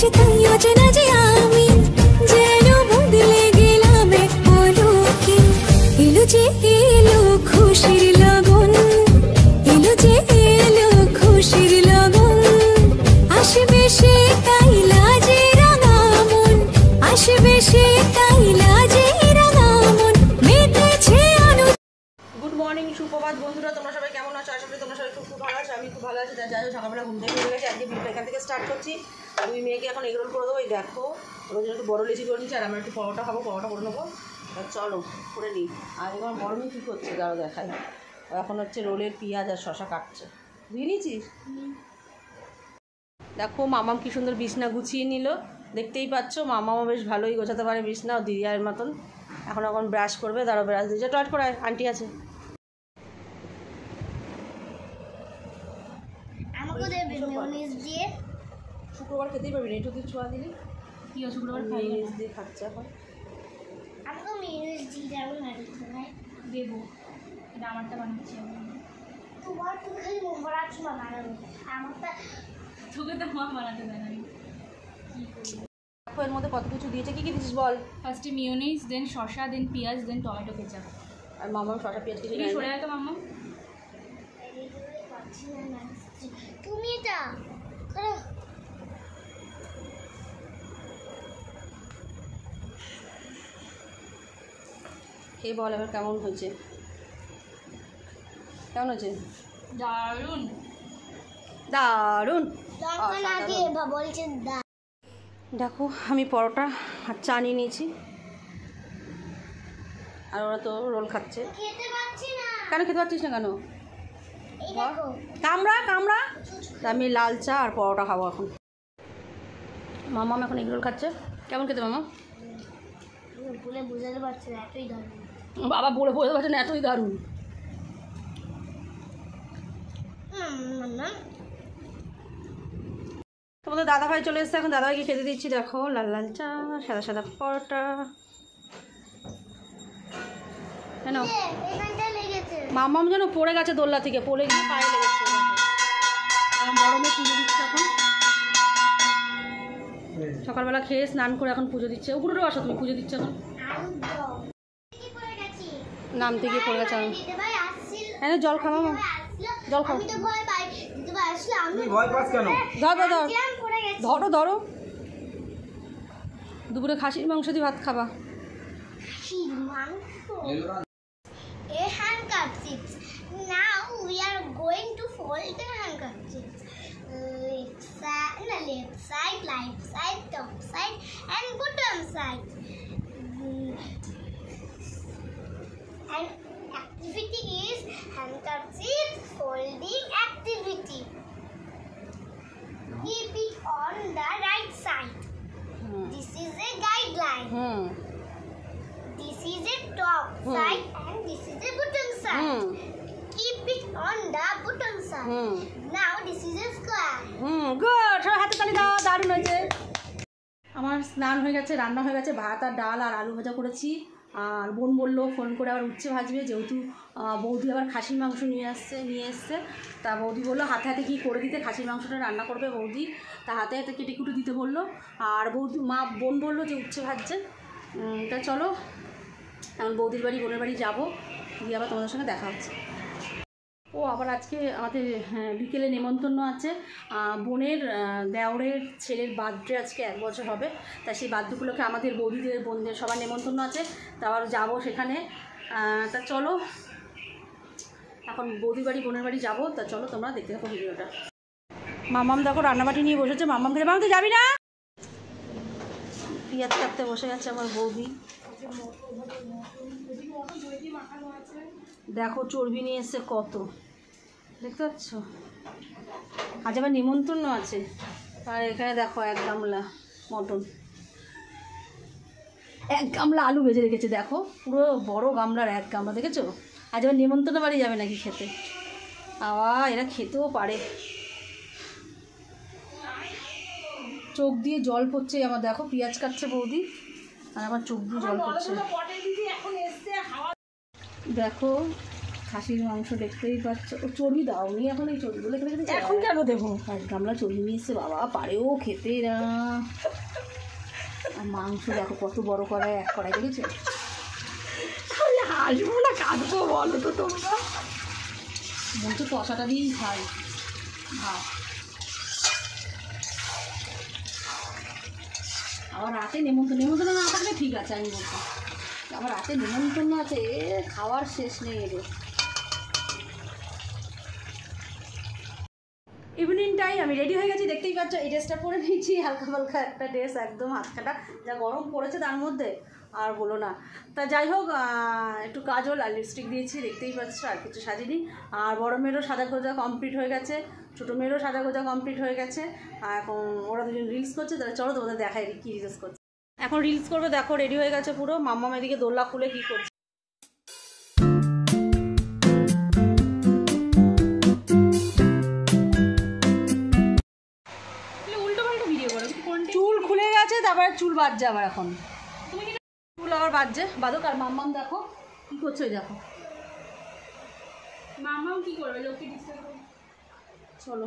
যে তাই অচেনা যে আমি যেন বদলে গেলাম এক পলকে। এলো যে এলো খুশির লগন, এলো যে এলো খুশির লগন। আসবে সে তাই লাজে রাঙা মন, আসবে সে তাই লাজে রাঙা মন। মেতেছে আনু। গুড মর্নিং, সুপ্রভাত বন্ধুরা, তোমরা সবাই কেমন আছো? আশা করি তোমরা সবাই খুব ভালো আছো। আমি খুব ভালো আছি। যাই হোক, সকালবেলা ঘুম থেকে উঠে গেছি। আজকে ভিডিওটা এখান থেকে স্টার্ট করছি। দুই মেয়েকে এখন এগরোল করে দেবো। এই দেখো, ওর জন্য একটু বড় লেচি করে নিচ্ছি, আর আমরা একটু পরোটা খাবো, পরোটা করে নেবো। চলো করে নিই। আর এখন বড় মেয়ে কী করছে দাঁড়ো দেখাই। এখন হচ্ছে রোলের পেঁয়াজ আর শশা কাটছে। ধুয়ে নিয়েছিস? দেখো মামাম কি সুন্দর বিছনা গুছিয়ে নিল, দেখতেই পাচ্ছ। মামামও বেশ ভালোই গোছাতে পারে বিছনা, দিদিয়ার মতন। এখন ব্রাশ করবে, দাঁড়ো ব্রাশ দিয়েছে। টয়ট করে আন্টি আছে। শুক্রবার খেতেই পারবি না, একটু তুই ছোঁয়া দিলি কি হয়? শুক্রবার মেয়োনিজ দিয়ে খাচ্ছে এখন। আমাকে মেয়োনিজ দিয়ে যাবো না দেবো, এটা আমারটা বানাচ্ছি আমি। তোমার তুমি খালি মন বানাচ্ছ না বানাবো, আমারটা তোকে তো মা বানাতে দেয় না। কী করি দেখো এর মধ্যে কত কিছু দিয়েছে। কী কী দিচ্ছিস বল? ফার্স্টে মিয়োনিজ, দেন শসা, দেন পেঁয়াজ, দেন টমেটো কেচাপ। আর মামাম শসা পেঁয়াজ কিছু সরে যায় তো মাম্মা। তুমি এটা করো। খেয়ে বল এবার কেমন হয়েছে? কেমন হয়েছে? দারুণ দারুণ। বলছেন দেখো আমি পরোটা আর চা নিয়ে নিয়েছি, আর ওরা তো রোল খাচ্ছে। খেতে পাচ্ছি না। কেন খেতে পারছিস না কেন? এই দেখো কামড়া কামড়া। আমি লাল চা আর পরোটা খাবো এখন। মামাম এখন এগ রোল খাচ্ছে। কেমন খেতে মামা? বলে বোঝাতে পারছি না, এতই দারুণ। বাবা বলে বোঝাতে পারছে না, এতই দারুণ। তোমাদের দাদাভাই চলে এসছে, এখন দাদাভাইকে খেতে দিচ্ছি। দেখো লাল লাল চা, সাদা সাদা পরোটা। কেন মামাম যেন পড়ে গেছে দোল্লা থেকে, পড়ে গিয়ে পায়ে লেগেছে। বড় মেয়ে পুজো দিচ্ছে এখন। সকালবেলা খেয়ে স্নান করে এখন পুজো দিচ্ছে। উপরে আসো, তুমি পুজো দিচ্ছ এখন। নামতে গিয়ে পড়ে গেছে। হ্যাঁ জল খাও মামা, জল খাও। ধরো ধরো ধরো ধরো। দুপুরে খাসির মাংস দিয়ে ভাত খাবা? Handkerchiefs. Now we are going to fold the handkerchiefs. Left side, right side, top side, and bottom side. And activity is handkerchief folding activity. Keep it on the right side. This is a guideline. This is a top side and this is a bottom side. Keep it on the bottom side. Now this is a square. Good. সবাই হাতে তালি দাও, দারুণ হয়েছে। আমার স্নান হয়ে গেছে, রান্না হয়ে গেছে। ভাত আর ডাল আর আলু ভাজা করেছি। আর বোন বললো ফোন করে আবার উচ্ছে ভাজবে, যেহেতু বৌদি আবার খাসির মাংস নিয়ে এসছে। তা বৌদি বললো হাতে হাতে কী করে দিতে, খাসির মাংসটা রান্না করবে বৌদি, তা হাতে হাতে কেটে কুটে দিতে বললো। আর বোন বললো যে উচ্ছে ভাজছে। তা চলো এখন বৌদির বাড়ি বোনের বাড়ি যাবো, গিয়ে আবার তোমাদের সঙ্গে দেখা হচ্ছে। ও আবার আজকে আমাদের বিকেলে নেমন্তন্ন আছে। বোনের দেওরের ছেলের বার্থডে আজকে 1 বছর হবে। তা সেই বার্থডেগুলোকে আমাদের বৌদিদের বোনদের সবার নেমন্তন্ন আছে, তা আবার যাবো সেখানে। তা চলো এখন বৌদির বাড়ি বোনের বাড়ি যাবো। তা চলো তোমরা দেখতে থাকো ভিডিওটা। মামাম দেখো রান্নাবাটি নিয়ে বসেছে। মামাম খেতে, মামাম তুই যাবি না? পেঁয়াজ কাটতে বসে গেছে আমার বৌদি। দেখো চর্বি নিয়ে এসছে কত, দেখতে পাচ্ছ? আজ আবার নিমন্ত্রণ আছে। আর এখানে দেখো 1 গামলা মটন, 1 গামলা আলু ভেজে রেখেছে। দেখো পুরো বড় গামলার 1 গামলা, দেখেছো? আজ আবার নিমন্ত্রণ বাড়ি যাবে নাকি খেতে? আবার এরা খেতেও পারে। চোখ দিয়ে জল পড়ছে আমার। দেখো পেঁয়াজ কাটছে বৌদি, আর আমার চোখ দিয়ে জল পড়ছে। দেখো খাসির মাংস দেখতেই পাচ্ছ। ও চর্বি দাও নি এখন, এই চর্বিগুলো খেলে এখন কেন দেবো? এক গামলা চর্বি নিয়ে এসছে বাবা, পারেও খেতে না। আর মাংস দেখো কত বড় কড়াই, এক কড়াই দেখেছো? আমি হাসবো না কাঁদবো বলো তো তোমরা? বলছো কষাটা দিয়েই খাই ভাত। আবার রাতে নেমন্তন্ন না থাকলে ঠিক আছে, আমি বলছি আবার রাতে নেমন্তন্ন আছে, খাওয়ার শেষ নেই এদের। ইভিনিংটাই আমি রেডি হয়ে গেছি, দেখতেই পাচ্ছ। এই ড্রেসটা পরে নিয়েছি, হালকা হালকা একটা ড্রেস, একদম হাত কাটা, যা গরম পড়েছে তার মধ্যে আর বলো না। তা যাই হোক, একটু কাজল আর লিপস্টিক দিয়েছি, দেখতেই পাচ্ছ, আর কিছু সাজিনি। আর বড় মেয়েরও সাজা গোজা কমপ্লিট হয়ে গেছে, ছোটো মেয়েরও সাজা গোজা কমপ্লিট হয়ে গেছে। আর এখন ওরা দুজন রিলস করছে, তাহলে চলো তোমাদের দেখাই কী রিলস করছে। এখন রিলস করবে, দেখো রেডি হয়ে গেছে পুরো। মাম্মা এদিকে দোল্লা খুলে কী করছে। চুল খুলে গেছে, তারপরে চুল বাজছে আবার। এখন চুল আবার বাজছে, বাদক। আর মাম্মাম দেখো কি করছে, ওই দেখো মামাও কি করবে, লোককে ডিস্টার্ব করবে। চলো।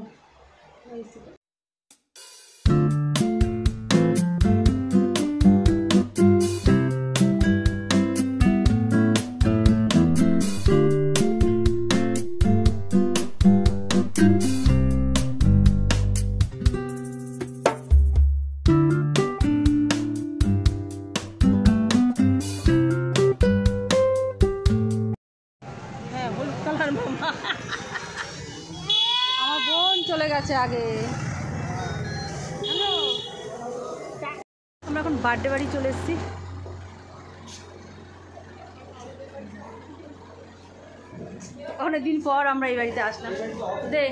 আমার বোন চলে গেছে আগে। আমরা এখন বার্থডে বাড়ি চলে এসেছি। অনেকদিন পর আমরা এই বাড়িতে আসলাম। দে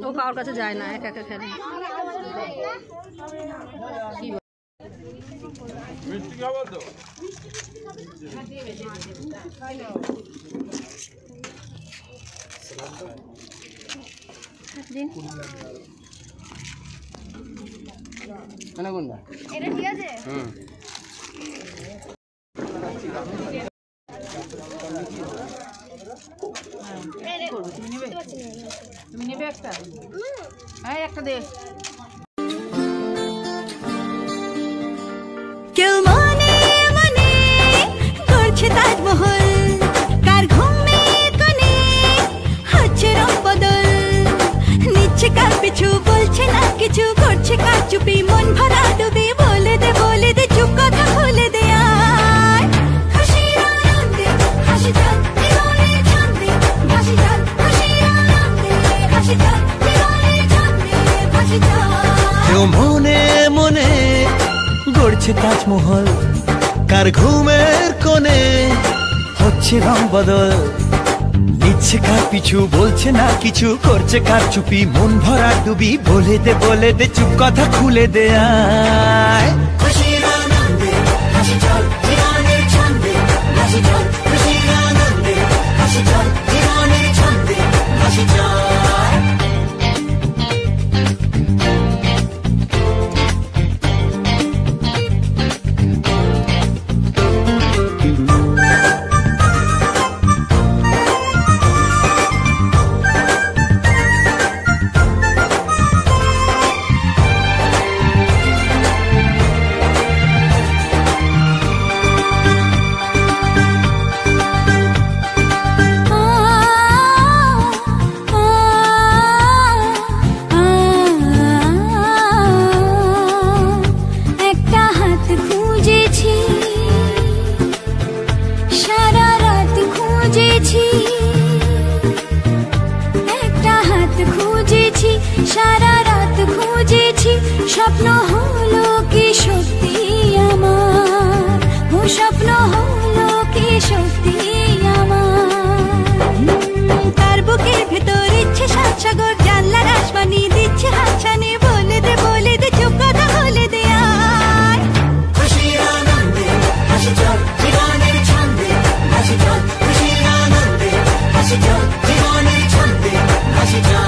ও কারোর কাছে যায় না, একা একা খেলে। এটা ঠিক আছে। তুমি নেবে একটা? হ্যাঁ একটা দে। কেউ মনে মনে করছে তাজমহল, কার ঘুমে কোণে হচ্ছে রং বদল, নিচ্ছে কার পিছু, বলছে না কিছু, করছে কার চুপি, মন ভরা ডুবি, বলে দে চুপ কথা খুলে দে। আর খুশির আনন্দে হাসি যাক জীবনের ছন্দে ভাসি যাক, খুশির আনন্দে হাসি যাক জীবনের ছন্দে ভাসি যাক। কেউ মনে মনে গড়ছে তাজমহল, কার ঘুমের কোণে হচ্ছে রং বদল, নিচ্ছে কার পিছু, বলছে না কিছু, করছে কার চুপি, মন ভরা ডুবি, বলে দে চুপ কথা খুলে দে। আয় খুশির আনন্দে হাসি চল জীবনের ছন্দে ভাসি চল, খুশির আনন্দে হাসি চল জীবনের ছন্দে ভাসি চল। খুঁজেছি, একটা হাত খুঁজেছি, সারা রাত খুঁজেছি, স্বপ্ন হলো কি সত্যি আমার, ও স্বপ্ন হলো কি সত্যি আমার। তার বুকের ভেতর ইচ্ছে সাত সাগর, জানলার আসমানি দিচ্ছে হাতছানি, বলে দে চুপ কথা বলে দে আয়। খুশির আনন্দে হাসি চল জীবনের ছন্দে হাসি চল, খুশির আনন্দে হাসি চল জীবনের ছন্দে হাসি চল।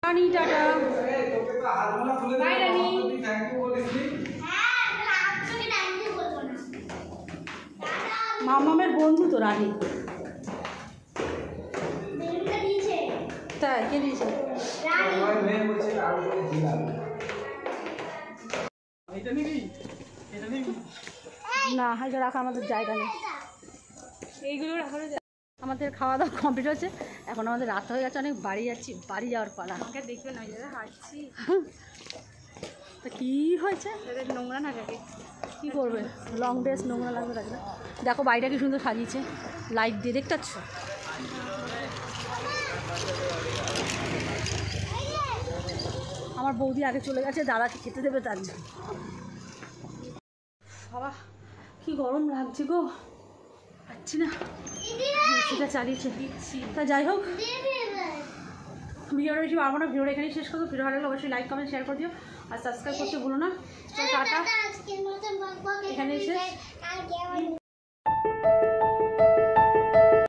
রানী টাটা, বাই রানী। মামামের বন্ধু তো রানী। তাই কে দিয়েছে? না এটা রাখা আমাদের জায়গা নেই, এইগুলো রাখার আমাদের খাওয়া দাওয়া কমপ্লিট হচ্ছে। এখন আমাদের রাত হয়ে গেছে, অনেক বাড়ি যাচ্ছি, বাড়ি যাওয়ার পালা। আমাকে দেখবে না, হাঁটছি। তা কী হয়েছে? নোংরা না লাগে, কী করবে, লং ড্রেস নোংরা লাগবে রাখবে। দেখো বাড়িটা কি সুন্দর সাজিয়েছে লাইট দিয়ে, দেখতে পাচ্ছ? আমার বৌদি আগে চলে গেছে, দাদাকে খেতে দেবে তার জন্য। বাবা কি গরম লাগছে গো, পাচ্ছি না, সেটা চালিয়েছে দিচ্ছি। তা যাই হোক, ভিডিওটা বেশি পারবো না, ভিডিওটা এখানেই শেষ করবো। ভিডিও ভালো লাগলে অবশ্যই লাইক কমেন্ট শেয়ার করে দিও, আর সাবস্ক্রাইব করতে ভুলো না। টাটা, এখানেই শেষ।